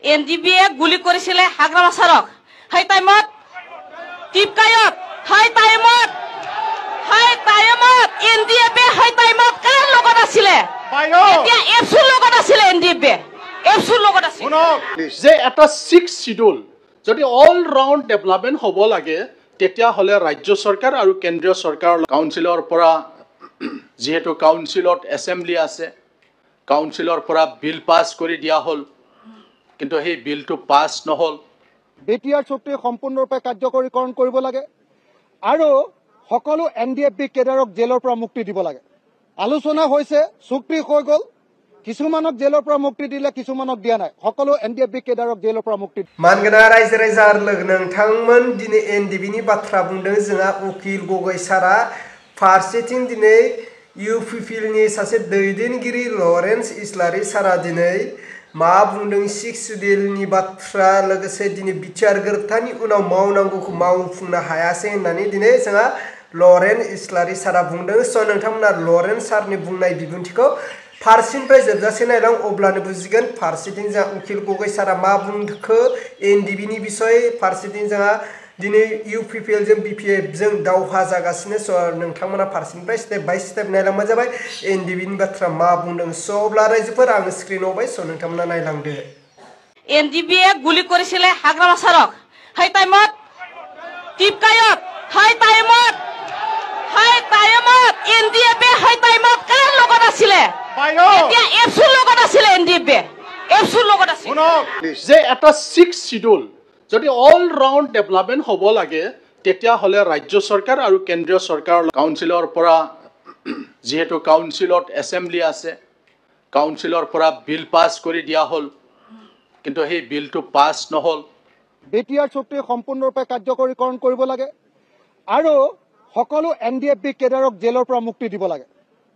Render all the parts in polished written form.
এনডিবিয়ে গুলি কৰিছিলে হাগ্ৰাম ছাৰক হাই টাইমত টিপকায়ত হাই টাইমত এনডিএফে হাই টাইমত কাৰ লগত আছিলে এতিয়া এফচুৰ লগত আছিলে এনডিএফে এফচুৰ লগত আছিল যে এটা 6 শিডিউল যদি অল ৰাউণ্ড ডেভেলপমেণ্ট হ'ব লাগে তেতিয়া হলে ৰাজ্য চৰকাৰ আৰু কেন্দ্ৰীয় চৰকাৰৰ কাউন্সিলৰ পৰা যেহেতু কাউন্সিলত এসেম্বলি আছে কাউন্সিলৰ পৰা বিল পাস কৰি দিয়া হল কিন্তু সেই বিলটো পাস নহল বিটিআৰ চুক্তি সম্পূৰ্ণৰূপে কাৰ্যকৰীকৰণ কৰিব লাগে আৰু সকলো এনডিএফবি কেডাৰক জেলৰ পৰা মুক্তি দিব লাগে আলোচনা হৈছে চুক্তি হৈ গল কিছুমানক জেলৰ পৰা মুক্তি দিলে কিছুমানক দিয়া নাই সকলো এনডিএফবি কেডাৰক জেলৰ পৰা মুক্তি মানগনা ৰাইজো ৰাইজাৰ লোক नोंथांमोन दिनै एनडिबिनि बाथ्रा बुंदों जोंहा उकिल गगৈ सारा फारसेथिं दिनै इउपिपिएलनि सासे दैदेनगिरि लरेन्स इस्लारि सारा दिनै मा बुंदों 6 शिडिउलनि बाथ्रा लोगोसे दिनै बिचार गोरोबथानि उनाव मावनांगौखौ मावफुंनो हायासै होननानै दिनै जोंहा लरेन्स इस्लारि सारा बुंदों स नोंथांमोना लरेन्स सारनि बुंनाय बिबुंथिखौ फारसेनिफ्राय जोबजासे नायलां अब्लानो बुजिगोन फारसेथिं जोंहा उकिल गगৈ सारा मा बुंखो एनडिबिनि बिसय फारसेथिं जोंहा दिनै इउपिपिएल जों बिपिएफ जों दावहा जागासिनो स नोंथांमोना फारसेनिफ्राय स्टेप बाय स्टेप नायलांबानो जाबाय एनडिबिनि बाथ्रा मा बुंदों स अब्ला रायजोफोर आं स्क्रिनाव बाय स नोंथांमोना नायलांदो एनडिबिए गुली কৰিছিলে হাগ্ৰাম ছাৰক হাই টাইমত টিপকায়ত হাই টাইমত এনডিএফে হাই টাইমত কাৰ লগত আছিলে এতিয়া এফচুৰ লগত আছিলে এনডিএফে এফচুৰ লগত আছিল যে এটা 6 শিডিউল যদি অল ৰাউণ্ড ডেভেলপমেণ্ট হ'ব লাগে তেতিয়া হলে ৰাজ্য চৰকাৰ আৰু কেন্দ্ৰীয় চৰকাৰৰ কাউন্সিলৰ পৰা যেহেতু কাউন্সিলত এসেম্বলি আছে কাউন্সিলৰ পৰা বিল পাস কৰি দিয়া হল কিন্তু সেই বিলটো পাস নহল বিটিআৰ চুক্তি সম্পূৰ্ণৰূপে কাৰ্যকৰীকৰণ কৰিব লাগে আৰু সকলো এনডিএফবি কেডাৰক জেলৰ পৰা মুক্তি দিব লাগে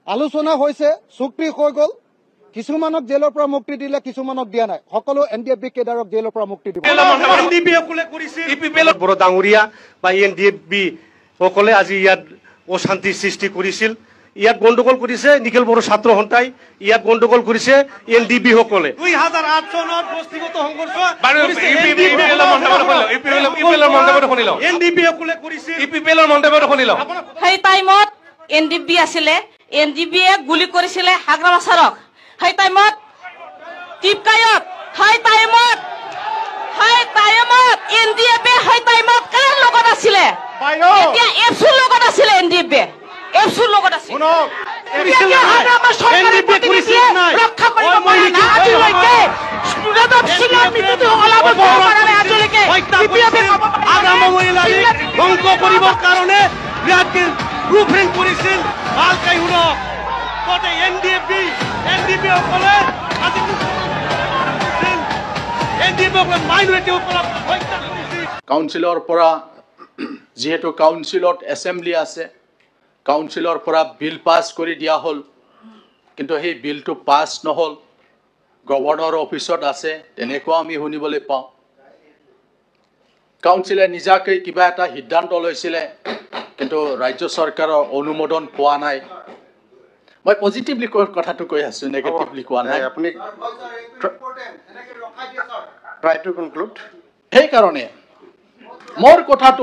আলোচনা হৈছে চুক্তি হৈ গল কিছুমানক জেলৰ পৰা মুক্তি দিলে কিছুমানক দিয়া নাই সকলো এনডিএফবি কেডাৰক জেলৰ পৰা মুক্তি দিব এনডিবি সকলে কৰিছে ইপিপিএলৰ বড় ডাঙৰীয়া বা এনডিএফবি সকলে আজি ইয়াত অশান্তি সৃষ্টি কৰিছিল ইয়াত গণ্ডগোল কৰিছে নিখিল বড়ো ছাত্ৰ সন্থাই ইয়াত গণ্ডগোল কৰিছে এনডিবি সকলে 2008 চনত বস্তিগত সংঘৰ্ষ এনডিবি সকলে কৰিছে ইপিপিএলৰ মন্তব্য শুনিলো সেই টাইমত এনডিবি আছিলে এনডিবিয়ে গুলি কৰিছিলে হাগ্ৰাম ছাৰক হাই টাইমত টিপকায়ত হাই টাইমত এনডিএফে হাই টাইমত কাৰ লগত আছিলে এতিয়া এফচুৰ লগত আছিলে এনডিএফে এফচুৰ লগত আছিল এনডিবি কৰিছে নাই ৰক্ষা কৰিব পৰা নাই আজিলৈকে সুৰদব সিংৰ মৃত্যু ওলাব পৰা নাই আজিলৈকে আগাম মহিলাক ধ্বংস কৰিবৰ কাৰণে বিৰাট ৰূপৰেং কৰিছিল ভালকৈ শুনক কতে এনডিবি সকলে আজি এনডিবি মাইনৰিটি সকলক হত্যা কৰিছিল কাউন্সিলৰ পৰা যেহেতু কাউন্সিলত এসেম্বলি আছে কাউন্সিলৰ পৰা বিল পাস কৰি দিয়া হল কিন্তু সেই বিলটো পাস নহল গভৰ্ণৰ অফিসত আছে তেনেকুৱা আমি শুনিবলৈ পাওঁ কাউন্সিলে নিজাকৈ কিবা এটা সিদ্ধান্ত লৈছিলে কিন্তু ৰাজ্য চৰকাৰৰ অনুমোদন পোৱা নাই মই পজিটিভলি কথাটো কৈ আছো নেগেটিভলি কোৱা নাই আপুনি ট্ৰাই টু কনক্লুড সেই কাৰণে মোৰ কথাটো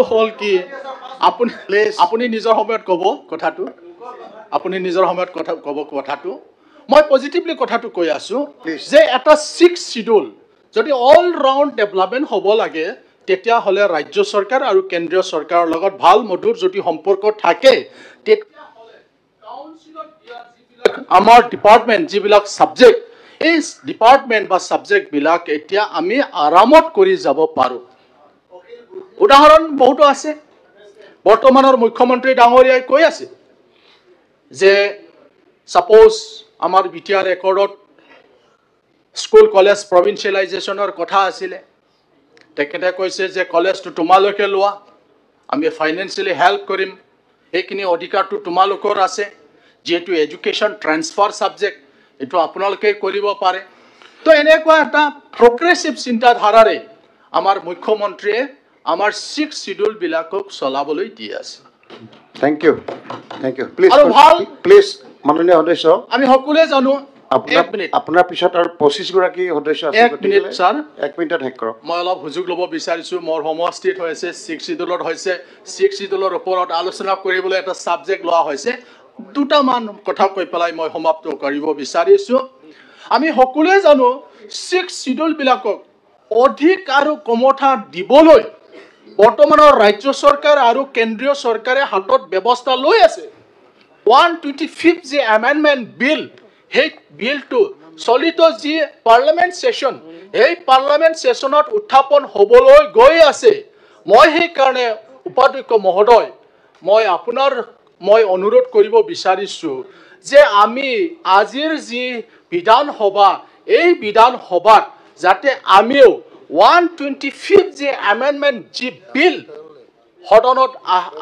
হল কি আপুনি নিজৰ সময়ত ক'ব কথাটো আপুনি নিজৰ সময়ত ক'ব কথাটো মই পজিটিভলি কথাটো কৈ আছো যে এটা 6 শিডিউল যদি অল ৰাউণ্ড ডেভেলপমেণ্ট হ'ব লাগে তেতিয়া হলে ৰাজ্য চৰকাৰ আৰু কেন্দ্ৰীয় চৰকাৰৰ লগত ভাল মধুৰ যদি সম্পৰ্ক থাকে তেতিয়া হলে কাউন্সিলত আমাৰ ডিপাৰ্টমেণ্ট যিবিলাক সাবজেক্ট এই ডিপাৰ্টমেণ্ট বা সাবজেক্ট বিলাক এতিয়া আমি আৰামত কৰি যাব পাৰো উদাহৰণ বহুত আছে বৰ্তমানৰ মুখ্যমন্ত্ৰী ডাঙৰীয়াই কৈ আছে যে সাপোজ আমাৰ বিটিআৰ ৰেকৰ্ডত স্কুল কলেজ প্ৰভিন্সিয়েলাইজেশ্যনৰ কথা আছিলে তেখেতে কৈছে যে কলেজটো তোমালোকে লোৱা আমি ফাইনেন্সিয়ালি হেল্প কৰিম এইখিনি অধিকাৰটো তোমালোকৰ আছে যেহেতু এডুকেশ্যন ট্ৰান্সফাৰ সাবজেক্ট এটো আপোনালোকে কৰিব পাৰে তো এনেকুৱা এটা প্ৰগ্ৰেছিভ চিন্তাধাৰাৰে আমাৰ মুখ্যমন্ত্ৰীয়ে আমাৰ 6 শিডিউল বিলাকক চলাবলৈ দি আছে থ্যাংক ইউ প্লিজ আৰু ভাল প্লিজ মাননীয় সদস্য আমি সকলোৱে জানো এক মিনিট আপোনাৰ পিছত আৰু 25 গৰাকী সদস্য আছে এক মিনিট স্যাৰ 1 মিনিটত শেষ কৰক মই অলপ সুযোগ ল'ব বিচাৰিছোঁ মোৰ সমষ্টিত হৈছে 6 শিডিউলত হৈছে 6 শিডিউলৰ ওপৰত আলোচনা কৰিবলৈ এটা সাবজেক্ট লোৱা হৈছে দুটামান কথা কৈ পেলাই মই সমাপ্ত কৰিব বিচাৰিছোঁ আমি সকলোৱে জানো 6 শিডিউল বিলাকক অধিক আৰু কমঠা দিবলৈ বৰ্তমানৰ ৰাজ্য চৰকাৰ আৰু কেন্দ্ৰীয় চৰকাৰে হাতত ব্যৱস্থা লৈ আছে 125th যে এমেন্ডমেন্ট বিল সেই বিলটো চলিত যি পাৰ্লামেন্ট সেশন এই পাৰ্লামেন্ট সেশনত উত্থাপন হ'বলৈ গৈ আছে মই সেই কাৰণে উপাধ্যক্ষ মহোদয় মই অনুৰোধ কৰিব বিচাৰিছোঁ যে আমি আজিৰ যি বিধানসভা এই বিধানসভাত যাতে আমিও 125th যে এমেন্ডমেন্ট যি বিল সদনত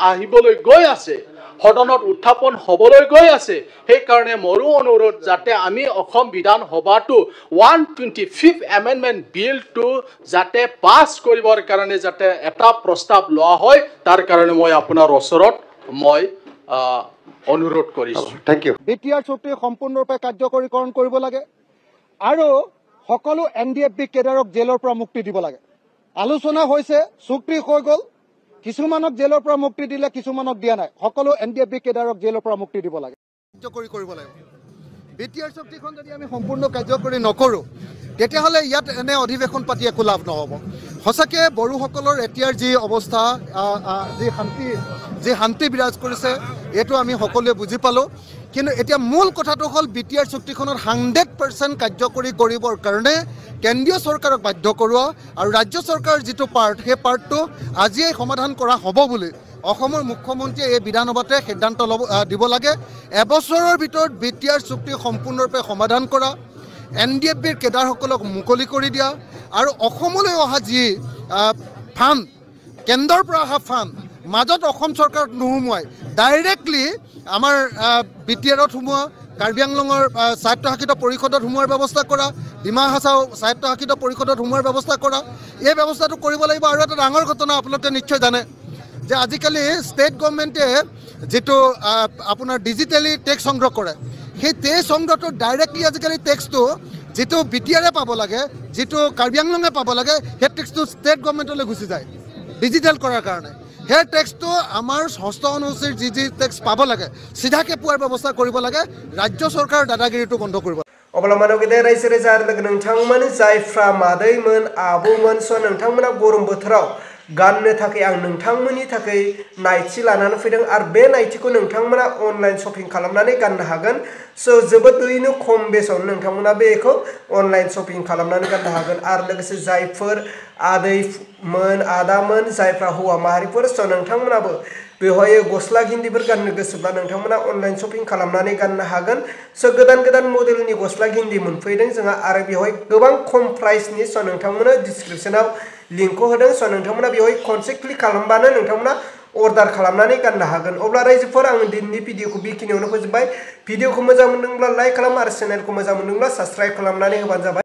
আহিবলৈ গৈ আছে সদনত উত্থাপন হ'বলৈ গৈ আছে সেই কাৰণে মোৰো অনুৰোধ যাতে আমি অসম বিধানসভাটো 125th এমেন্ডমেন্ট বিলটো যাতে পাছ কৰিবৰ কাৰণে যাতে এটা প্ৰস্তাৱ লোৱা হয় তাৰ কাৰণে মই আপোনাৰ ওচৰত মই অনুৰোধ কৰিছোঁ থ্যাংক ইউ বিটিআৰ চুক্তি সম্পূৰ্ণৰূপে কাৰ্যকৰীকৰণ কৰিব লাগে আৰু সকলো এনডিএফবি কেডাৰক জেলৰ পৰা মুক্তি দিব লাগে আলোচনা হৈছে চুক্তি হৈ গ'ল কিছুমানক জেলৰ পৰা মুক্তি দিলে কিছুমানক দিয়া নাই সকলো এনডিএফবি কেডাৰক জেলৰ পৰা মুক্তি দিব লাগে কাৰ্যকৰী কৰিব লাগে বিটিআৰ চুক্তিখন যদি আমি সম্পূৰ্ণ কাৰ্যকৰী নকৰোঁ তেতিয়াহ'লে ইয়াত এনে অধিৱেশন পাতি একো লাভ নহ'ব সঁচাকৈ বড়োসকলৰ এতিয়াৰ যি অৱস্থা যি শান্তি বিৰাজ কৰিছে এইটো আমি সকলোৱে বুজি পালোঁ কিন্তু এতিয়া মূল কথাটো হ'ল বিটিআৰ চুক্তিখনত 100% কাৰ্যকৰী কৰিবৰ কাৰণে কেন্দ্ৰীয় চৰকাৰক বাধ্য কৰোৱা আৰু ৰাজ্য চৰকাৰৰ যিটো পাৰ্ট সেই পাৰ্টটো আজিয়ে সমাধান কৰা হ'ব বুলি অসমৰ মুখ্যমন্ত্ৰীয়ে এই বিধানসভাতে সিদ্ধান্ত দিব লাগে এবছৰৰ ভিতৰত বিটিআৰ চুক্তি সম্পূৰ্ণৰূপে সমাধান কৰা এনডিএফবিৰ কেডাৰসকলক মুকলি কৰি দিয়া আৰু অসমলৈ অহা যি ফাণ্ড কেন্দ্ৰৰ পৰা অহা ফাণ্ড মাজত অসম চৰকাৰক নোসোমোৱাই ডাইৰেক্টলি আমাৰ বিটিআৰত সোমোৱা কাৰ্বি আংলঙৰ স্বায়ত্তশাসিত পৰিষদত সোমোৱাৰ ব্যৱস্থা কৰা ডিমা হাছাও স্বায়ত্তশাসিত পৰিষদত সোমোৱাৰ ব্যৱস্থা কৰা এই ব্যৱস্থাটো কৰিব লাগিব আৰু এটা ডাঙৰ ঘটনা আপোনালোকে নিশ্চয় জানে যে আজিকালি ষ্টেট গভৰ্ণমেণ্টে যিটো আপোনাৰ ডিজিটেলি টেক্স সংগ্ৰহ কৰে সেই টেক্স সংগ্ৰহটো ডাইৰেক্টলি আজিকালি টেক্সটো যিটো বিটিআৰে পাব লাগে যিটো কাৰ্বি আংলঙে পাব লাগে সেই টেক্সটো ষ্টেট গভৰ্ণমেণ্টলৈ গুচি যায় ডিজিটেল কৰাৰ কাৰণে সেই টেক্সটো আমাৰ ষষ্ঠ অনুসূচীৰ যি টেক্স পাব লাগে চিধাকৈ পোৱাৰ ব্যৱস্থা কৰিব লাগে ৰাজ্য চৰকাৰৰ দাদাগিৰিটো বন্ধ কৰিব अब्ला मानवगेदे रायजो राजा लोगो नोंथांमोन जायफ्रा मादैमोन आबौमोन स नोंथांमोना गरम बोथोराव गाननो थाखाय आं नोंथांमोननि थाखाय नाइटि लानानै फैदों आरो बे नाइटिखौ नोंथांमोना अनलाइन शपिं खालामनानै गाननो हागोन स जोबोदैनो खम बेसेनावनो नोंथांमोना बेखौ अनलाइन शपिं खालामनानै गाननो हागोन आरो लोगोसे जायफोर आदैमोन आदामोन जायफ्रा हौवा माहारिफोर स नोंथांमोनाबो बेवहाय गस्ला गिन्दिफोर गाननो गोसोब्ला नोंथांमोना अनलाइन शपिं खालामनानै गाननो हागोन स गोदान मडेलनि गस्ला गिन्दि मोनफैदों जोंहा आरो बेवहाय गोबां खम प्राइसनि स नोंथांमोना डिस्क्रिप्शनाव लिंकखौ होदों स नोंथांमोना बेवहाय खनसे क्लिक खालामबानो नोंथांमोना अर्डार खालामनानै गाननो हागोन अब्ला रायजोफोर आं दिनैनि भिडिअखौ बेखिनियावनो फोजोबबाय भिडिअखौ मोजां मोनदोंब्ला लाइक खालाम आरो चेनेलखौ मोजां मोनदोंब्ला साबस्क्राइब खालामनानै होबानो जाबाय।